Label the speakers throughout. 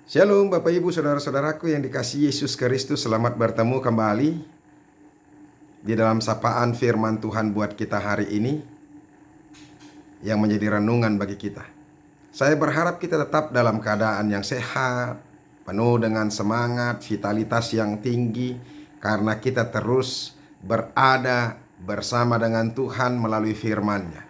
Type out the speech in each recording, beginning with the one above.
Speaker 1: Shalom Bapak Ibu Saudara-saudaraku yang dikasihi Yesus Kristus. Selamat bertemu kembali di dalam sapaan firman Tuhan buat kita hari ini yang menjadi renungan bagi kita. Saya berharap kita tetap dalam keadaan yang sehat, penuh dengan semangat, vitalitas yang tinggi, karena kita terus berada bersama dengan Tuhan melalui firman-Nya.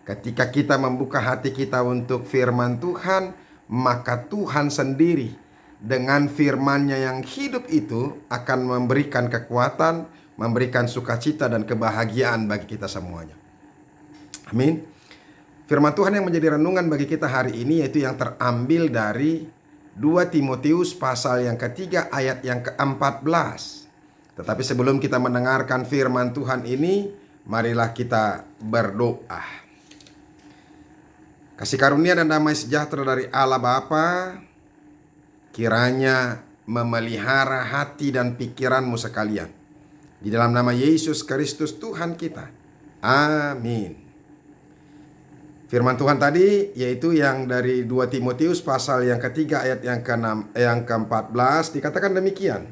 Speaker 1: Ketika kita membuka hati kita untuk firman Tuhan, maka Tuhan sendiri dengan firman-Nya yang hidup itu akan memberikan kekuatan, memberikan sukacita dan kebahagiaan bagi kita semuanya. Amin. Firman Tuhan yang menjadi renungan bagi kita hari ini yaitu yang terambil dari 2 Timotius pasal yang ketiga ayat yang ke-14. Tetapi sebelum kita mendengarkan firman Tuhan ini, marilah kita berdoa. Kasih karunia dan damai sejahtera dari Allah Bapa kiranya memelihara hati dan pikiranmu sekalian. Di dalam nama Yesus Kristus Tuhan kita. Amin. Firman Tuhan tadi yaitu yang dari 2 Timotius pasal yang ketiga ayat yang ke-14 dikatakan demikian.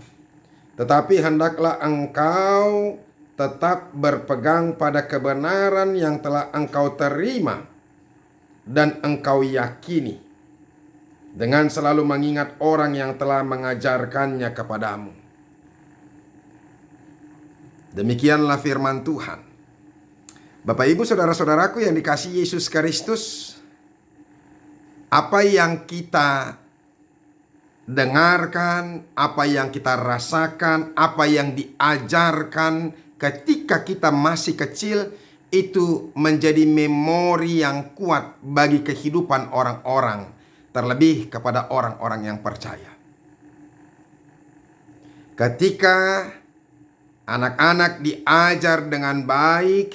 Speaker 1: Tetapi hendaklah engkau tetap berpegang pada kebenaran yang telah engkau terima dan engkau yakini, dengan selalu mengingat orang yang telah mengajarkannya kepadamu. Demikianlah firman Tuhan. Bapak Ibu Saudara-saudaraku yang dikasihi Yesus Kristus, apa yang kita dengarkan, apa yang kita rasakan, apa yang diajarkan ketika kita masih kecil, itu menjadi memori yang kuat bagi kehidupan orang-orang, terlebih kepada orang-orang yang percaya. Ketika anak-anak diajar dengan baik,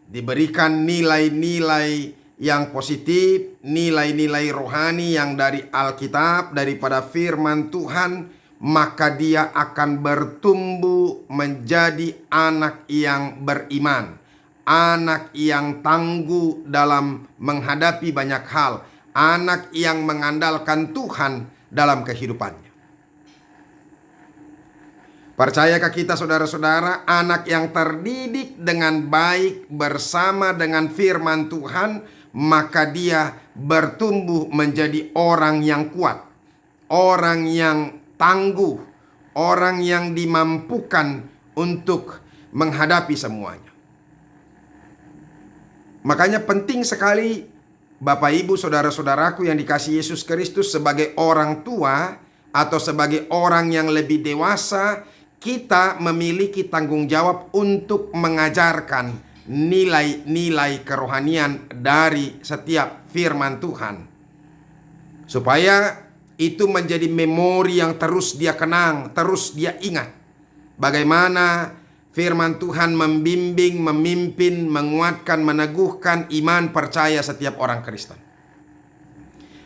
Speaker 1: diberikan nilai-nilai yang positif, nilai-nilai rohani yang dari Alkitab, daripada firman Tuhan, maka dia akan bertumbuh menjadi anak yang beriman, anak yang tangguh dalam menghadapi banyak hal, anak yang mengandalkan Tuhan dalam kehidupannya. Percayakah kita saudara-saudara, anak yang terdidik dengan baik bersama dengan firman Tuhan, maka dia bertumbuh menjadi orang yang kuat, orang yang tangguh, orang yang dimampukan untuk menghadapi semuanya. Makanya penting sekali Bapak Ibu Saudara-saudaraku yang dikasihi Yesus Kristus, sebagai orang tua atau sebagai orang yang lebih dewasa, kita memiliki tanggung jawab untuk mengajarkan nilai-nilai kerohanian dari setiap firman Tuhan, supaya itu menjadi memori yang terus dia kenang, terus dia ingat. Bagaimana firman Tuhan membimbing, memimpin, menguatkan, meneguhkan iman percaya setiap orang Kristen.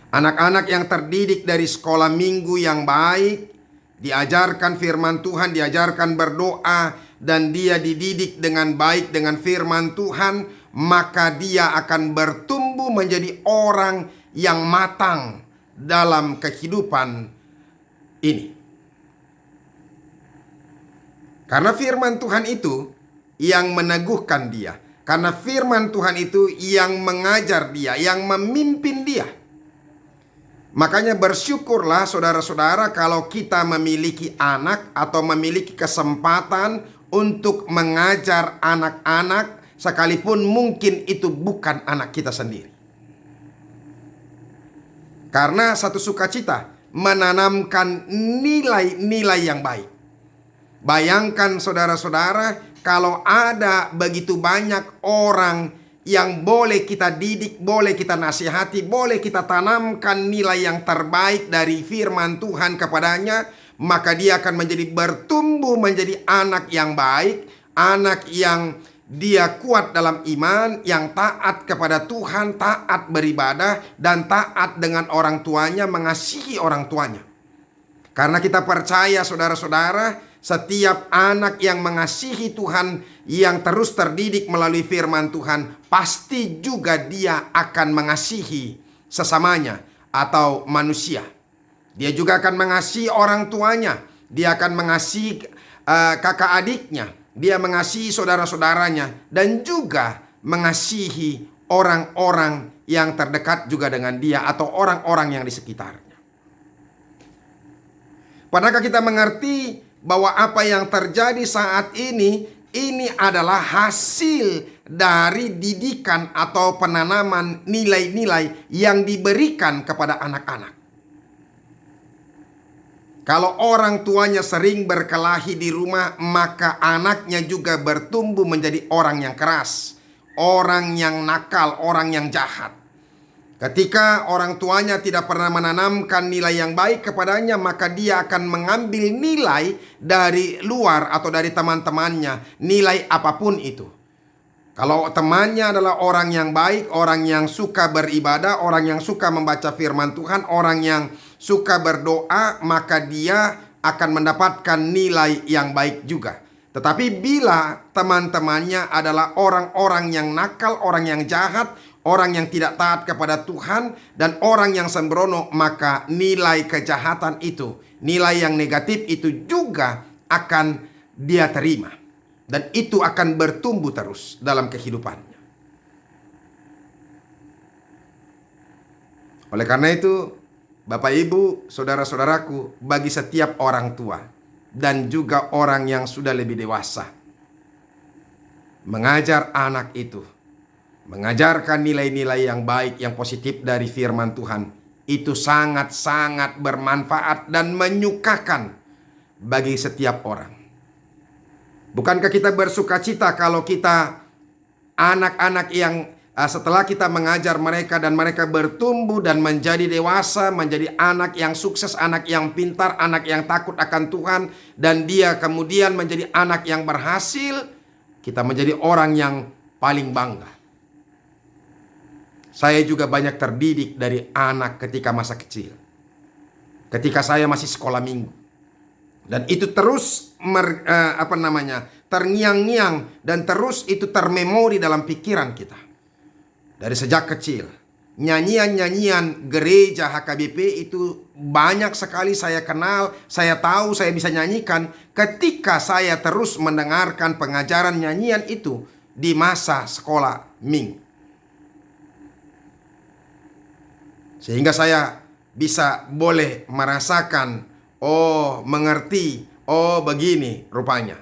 Speaker 1: Anak-anak yang terdidik dari sekolah minggu yang baik, diajarkan firman Tuhan, diajarkan berdoa, dan dia dididik dengan baik dengan firman Tuhan, maka dia akan bertumbuh menjadi orang yang matang dalam kehidupan ini. Karena firman Tuhan itu yang meneguhkan dia. Karena firman Tuhan itu yang mengajar dia, yang memimpin dia. Makanya bersyukurlah saudara-saudara kalau kita memiliki anak atau memiliki kesempatan untuk mengajar anak-anak, sekalipun mungkin itu bukan anak kita sendiri. Karena satu sukacita menanamkan nilai-nilai yang baik. Bayangkan saudara-saudara, kalau ada begitu banyak orang yang boleh kita didik, boleh kita nasihati, boleh kita tanamkan nilai yang terbaik dari firman Tuhan kepadanya, maka dia akan menjadi bertumbuh menjadi anak yang baik, anak yang dia kuat dalam iman, yang taat kepada Tuhan, taat beribadah, dan taat dengan orang tuanya, mengasihi orang tuanya. Karena kita percaya saudara-saudara, setiap anak yang mengasihi Tuhan, yang terus terdidik melalui firman Tuhan, pasti juga dia akan mengasihi sesamanya atau manusia. Dia juga akan mengasihi orang tuanya. Dia akan mengasihi kakak adiknya. Dia mengasihi saudara-saudaranya. Dan juga mengasihi orang-orang yang terdekat juga dengan dia atau orang-orang yang di sekitarnya. Padahal kita mengerti bahwa apa yang terjadi saat ini adalah hasil dari didikan atau penanaman nilai-nilai yang diberikan kepada anak-anak. Kalau orang tuanya sering berkelahi di rumah, maka anaknya juga bertumbuh menjadi orang yang keras, orang yang nakal, orang yang jahat. Ketika orang tuanya tidak pernah menanamkan nilai yang baik kepadanya, maka dia akan mengambil nilai dari luar atau dari teman-temannya, nilai apapun itu. Kalau temannya adalah orang yang baik, orang yang suka beribadah, orang yang suka membaca firman Tuhan, orang yang suka berdoa, maka dia akan mendapatkan nilai yang baik juga. Tetapi bila teman-temannya adalah orang-orang yang nakal, orang yang jahat, orang yang tidak taat kepada Tuhan, dan orang yang sembrono, maka nilai kejahatan itu, nilai yang negatif itu juga akan dia terima. Dan itu akan bertumbuh terus dalam kehidupannya. Oleh karena itu, Bapak Ibu, saudara-saudaraku, bagi setiap orang tua dan juga orang yang sudah lebih dewasa, mengajar anak itu, mengajarkan nilai-nilai yang baik, yang positif dari firman Tuhan, itu sangat-sangat bermanfaat dan menyukakan bagi setiap orang. Bukankah kita bersuka cita kalau kita anak-anak yang setelah kita mengajar mereka dan mereka bertumbuh dan menjadi dewasa, menjadi anak yang sukses, anak yang pintar, anak yang takut akan Tuhan, dan dia kemudian menjadi anak yang berhasil, kita menjadi orang yang paling bangga. Saya juga banyak terdidik dari anak ketika masa kecil. Ketika saya masih sekolah minggu. Dan itu terus terngiang-ngiang dan terus itu termemori dalam pikiran kita. Dari sejak kecil. Nyanyian-nyanyian gereja HKBP itu banyak sekali saya kenal, saya tahu, saya bisa nyanyikan ketika saya terus mendengarkan pengajaran nyanyian itu di masa sekolah minggu. Sehingga saya bisa boleh merasakan, oh mengerti, oh begini rupanya.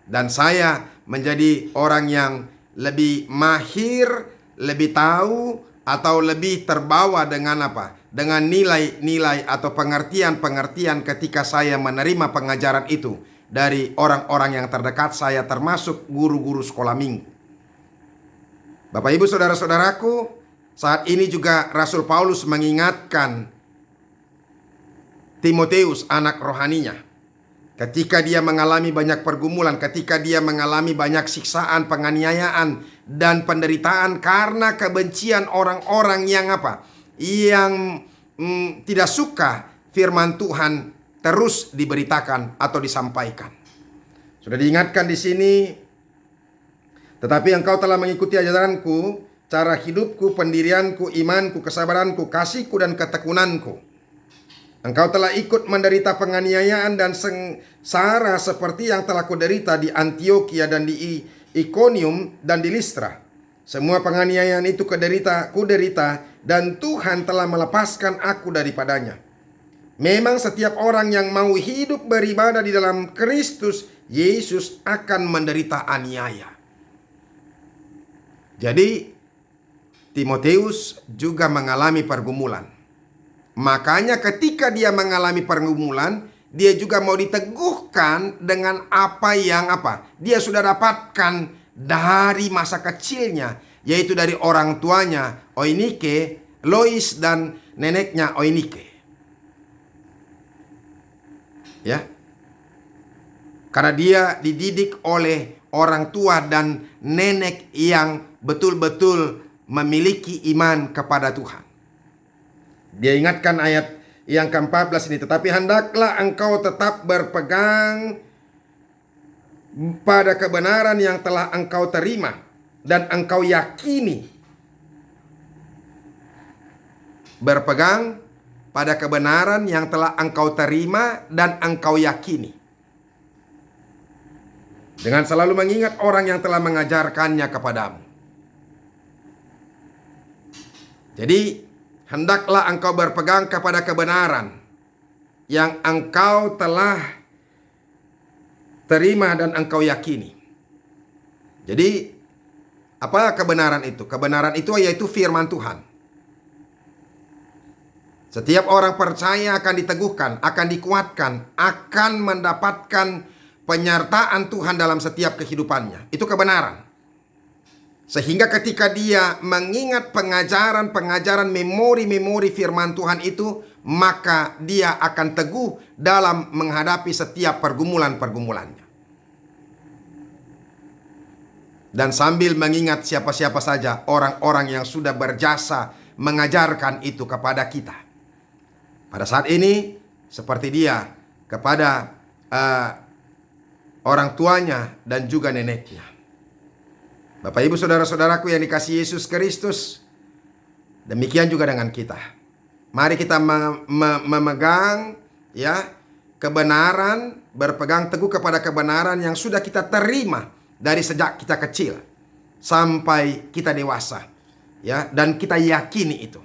Speaker 1: Dan saya menjadi orang yang lebih mahir, lebih tahu, atau lebih terbawa dengan apa? Dengan nilai-nilai atau pengertian-pengertian ketika saya menerima pengajaran itu dari orang-orang yang terdekat saya, termasuk guru-guru sekolah minggu. Bapak Ibu saudara-saudaraku, saat ini juga Rasul Paulus mengingatkan Timotius, anak rohaninya, ketika dia mengalami banyak pergumulan, ketika dia mengalami banyak siksaan, penganiayaan, dan penderitaan karena kebencian orang-orang yang yang tidak suka firman Tuhan terus diberitakan atau disampaikan. Sudah diingatkan di sini, tetapi engkau telah mengikuti ajaranku, cara hidupku, pendirianku, imanku, kesabaranku, kasihku, dan ketekunanku. Engkau telah ikut menderita penganiayaan dan sengsara seperti yang telah kuderita di Antioquia dan di Iconium dan di Listra. Semua penganiayaan itu kuderita dan Tuhan telah melepaskan aku daripadanya. Memang setiap orang yang mau hidup beribadah di dalam Kristus Yesus akan menderita aniaya. Jadi Timotius juga mengalami pergumulan. Makanya ketika dia mengalami pergumulan, dia juga mau diteguhkan dengan apa yang dia sudah dapatkan dari masa kecilnya, yaitu dari orang tuanya Oinike, Lois, dan neneknya Oinike. Ya. Karena dia dididik oleh orang tua dan nenek yang betul-betul memiliki iman kepada Tuhan. Dia ingatkan ayat yang ke-14 ini, tetapi hendaklah engkau tetap berpegang pada kebenaran yang telah engkau terima dan engkau yakini. Berpegang pada kebenaran yang telah engkau terima dan engkau yakini. Dengan selalu mengingat orang yang telah mengajarkannya kepadamu. Jadi, hendaklah engkau berpegang kepada kebenaran yang engkau telah terima dan engkau yakini. Jadi, apa kebenaran itu? Kebenaran itu yaitu firman Tuhan. Setiap orang percaya akan diteguhkan, akan dikuatkan, akan mendapatkan penyertaan Tuhan dalam setiap kehidupannya. Itu kebenaran. Sehingga ketika dia mengingat pengajaran-pengajaran, memori-memori firman Tuhan itu, maka dia akan teguh dalam menghadapi setiap pergumulan-pergumulannya. Dan sambil mengingat siapa-siapa saja orang-orang yang sudah berjasa mengajarkan itu kepada kita. Pada saat ini, seperti dia kepada orang tuanya dan juga neneknya. Bapak ibu saudara-saudaraku yang dikasihi Yesus Kristus, demikian juga dengan kita. Mari kita memegang ya kebenaran, berpegang teguh kepada kebenaran yang sudah kita terima dari sejak kita kecil sampai kita dewasa, ya, dan kita yakini itu.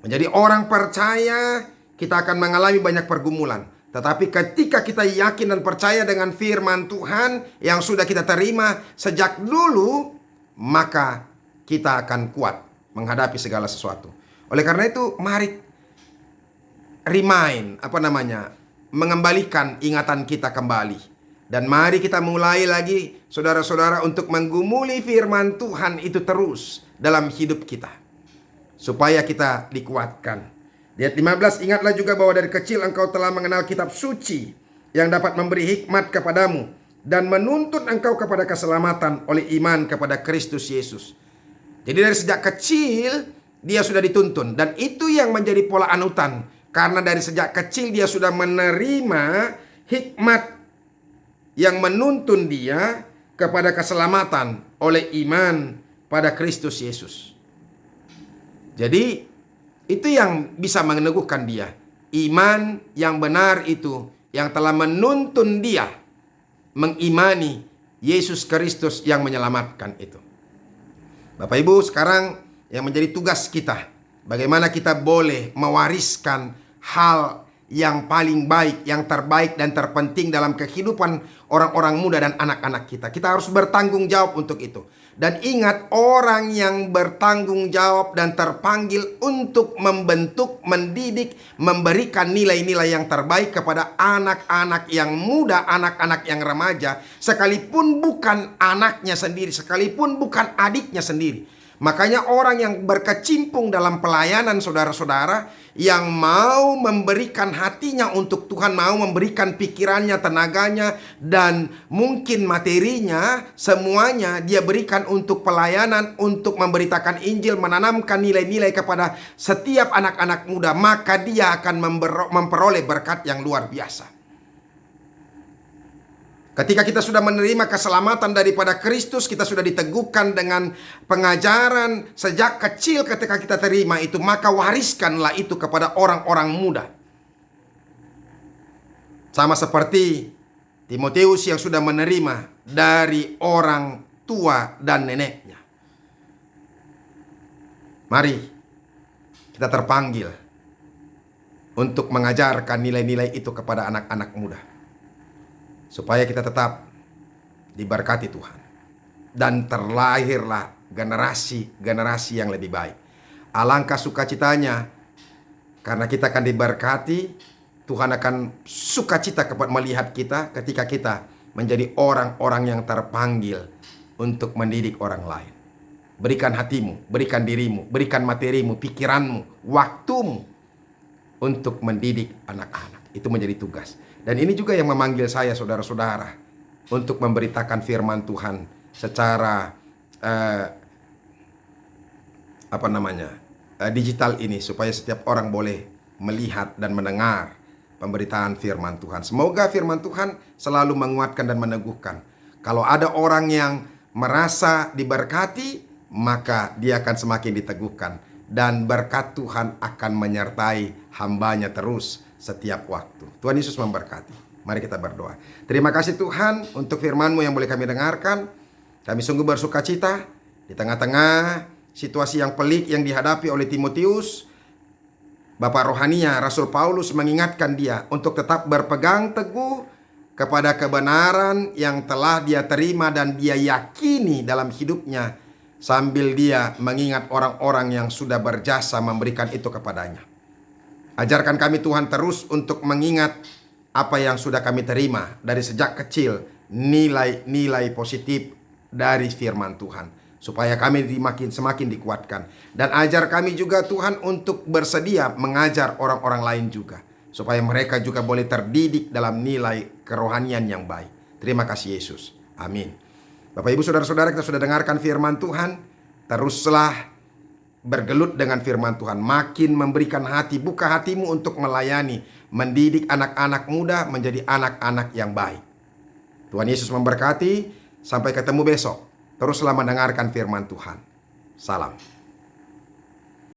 Speaker 1: Menjadi orang percaya, kita akan mengalami banyak pergumulan. Tetapi ketika kita yakin dan percaya dengan firman Tuhan yang sudah kita terima sejak dulu, maka kita akan kuat menghadapi segala sesuatu. Oleh karena itu, mari mengembalikan ingatan kita kembali. Dan mari kita mulai lagi, saudara-saudara, untuk menggumuli firman Tuhan itu terus dalam hidup kita, supaya kita dikuatkan. Di ayat 15, ingatlah juga bahwa dari kecil engkau telah mengenal kitab suci yang dapat memberi hikmat kepadamu dan menuntun engkau kepada keselamatan oleh iman kepada Kristus Yesus. Jadi dari sejak kecil dia sudah dituntun, dan itu yang menjadi pola anutan. Karena dari sejak kecil dia sudah menerima hikmat yang menuntun dia kepada keselamatan oleh iman pada Kristus Yesus. Jadi itu yang bisa meneguhkan dia. Iman yang benar itu yang telah menuntun dia mengimani Yesus Kristus yang menyelamatkan itu. Bapak Ibu, sekarang yang menjadi tugas kita, bagaimana kita boleh mewariskan hal yang paling baik, yang terbaik dan terpenting dalam kehidupan orang-orang muda dan anak-anak kita. Kita harus bertanggung jawab untuk itu. Dan ingat, orang yang bertanggung jawab dan terpanggil untuk membentuk, mendidik, memberikan nilai-nilai yang terbaik kepada anak-anak yang muda, anak-anak yang remaja, sekalipun bukan anaknya sendiri, sekalipun bukan adiknya sendiri. Makanya orang yang berkecimpung dalam pelayanan, saudara-saudara, yang mau memberikan hatinya untuk Tuhan, mau memberikan pikirannya, tenaganya, dan mungkin materinya, semuanya dia berikan untuk pelayanan, untuk memberitakan Injil, menanamkan nilai-nilai kepada setiap anak-anak muda, maka dia akan memperoleh berkat yang luar biasa. Ketika kita sudah menerima keselamatan daripada Kristus, kita sudah diteguhkan dengan pengajaran sejak kecil ketika kita terima itu, maka wariskanlah itu kepada orang-orang muda. Sama seperti Timotius yang sudah menerima dari orang tua dan neneknya. Mari kita terpanggil untuk mengajarkan nilai-nilai itu kepada anak-anak muda, supaya kita tetap diberkati Tuhan. Dan terlahirlah generasi-generasi yang lebih baik. Alangkah sukacitanya, karena kita akan diberkati, Tuhan akan sukacita melihat kita ketika kita menjadi orang-orang yang terpanggil untuk mendidik orang lain. Berikan hatimu, berikan dirimu, berikan materimu, pikiranmu, waktumu untuk mendidik anak-anak. Itu menjadi tugas. Dan ini juga yang memanggil saya, saudara-saudara, untuk memberitakan firman Tuhan secara digital ini, supaya setiap orang boleh melihat dan mendengar pemberitaan firman Tuhan. Semoga firman Tuhan selalu menguatkan dan meneguhkan. Kalau ada orang yang merasa diberkati, maka dia akan semakin diteguhkan. dan berkat Tuhan akan menyertai hambanya terus setiap waktu. Tuhan Yesus memberkati. Mari kita berdoa. Terima kasih Tuhan untuk firman-Mu yang boleh kami dengarkan. Kami sungguh bersuka cita di tengah-tengah situasi yang pelik yang dihadapi oleh Timotius. Bapak rohaninya Rasul Paulus mengingatkan dia untuk tetap berpegang teguh kepada kebenaran yang telah dia terima dan dia yakini dalam hidupnya, sambil dia mengingat orang-orang yang sudah berjasa memberikan itu kepadanya. Ajarkan kami Tuhan terus untuk mengingat apa yang sudah kami terima dari sejak kecil, nilai-nilai positif dari firman Tuhan, supaya kami semakin dikuatkan. Dan ajar kami juga Tuhan untuk bersedia mengajar orang-orang lain juga, supaya mereka juga boleh terdidik dalam nilai kerohanian yang baik. Terima kasih Yesus. Amin. Bapak Ibu Saudara-saudara, kita sudah dengarkan firman Tuhan. Teruslah bergelut dengan firman Tuhan. Makin memberikan hati, buka hatimu untuk melayani, mendidik anak-anak muda menjadi anak-anak yang baik. Tuhan Yesus memberkati. Sampai ketemu besok. Teruslah mendengarkan firman Tuhan. Salam.